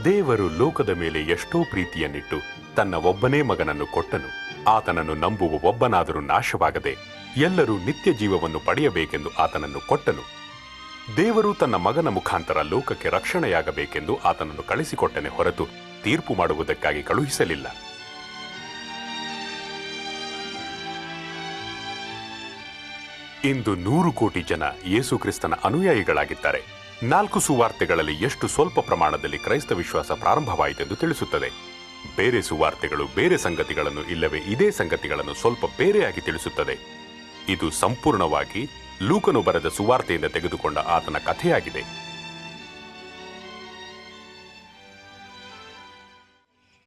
ದೇವರು ಲೋಕದ ಮೇಲೆ ಎಷ್ಟೋ ಪ್ರೀತಿಯನ್ನಿಟ್ಟು ತನ್ನ ಒಬ್ಬನೇ ಮಗನನ್ನು ಕೊಟ್ಟನು. ಆತನನ್ನು ನಂಬುವ ಒಬ್ಬನಾದರೂ ನಾಶವಾಗದೆ ಎಲ್ಲರೂ ನಿತ್ಯ ಜೀವವನ್ನು ಪಡೆಯಬೇಕೆಂದು ಆತನನ್ನು ಕೊಟ್ಟನು. ದೇವರು ತನ್ನ ಮಗನ ಮುಖಾಂತರ ಲೋಕಕ್ಕೆ ರಕ್ಷಣೆಯಾಗಬೇಕೆಂದು ಆತನನ್ನು ಕಳಿಸಿಕೊಟ್ಟನೆ ಹೊರತು ತೀರ್ಪು ಮಾಡುವುದಕ್ಕಾಗಿ ಕಳುಹಿಸಲಿಲ್ಲ. ಇಂದು 100 ಕೋಟಿ ಜನ ಯೇಸು ಕ್ರಿಸ್ತನ ಅನುಯಾಯಿಗಳಾಗಿದ್ದಾರೆ. 4 ಸುವಾರ್ತೆಗಳಲ್ಲಿ ಎಷ್ಟು ಸ್ವಲ್ಪ ಪ್ರಮಾಣದಲ್ಲಿ ಕ್ರೈಸ್ತ ವಿಶ್ವಾಸ ಪ್ರಾರಂಭವಾಯಿತೆಂದು ತಿಳಿಸುತ್ತದೆ. ಬೇರೆ ಸುವಾರ್ತೆಗಳು ಬೇರೆ ಸಂಗತಿಗಳನ್ನು ಇಲ್ಲವೇ ಇದೇ ಸಂಗತಿಗಳನ್ನು ಸ್ವಲ್ಪ ಬೇರೆಯಾಗಿ ತಿಳಿಸುತ್ತದೆ. ಇದು ಸಂಪೂರ್ಣವಾಗಿ ಲೂಕನು ಬರೆದ ಸುವಾರ್ತೆಯಿಂದ ತೆಗೆದುಕೊಂಡ ಆತನ ಕಥೆಯಾಗಿದೆ.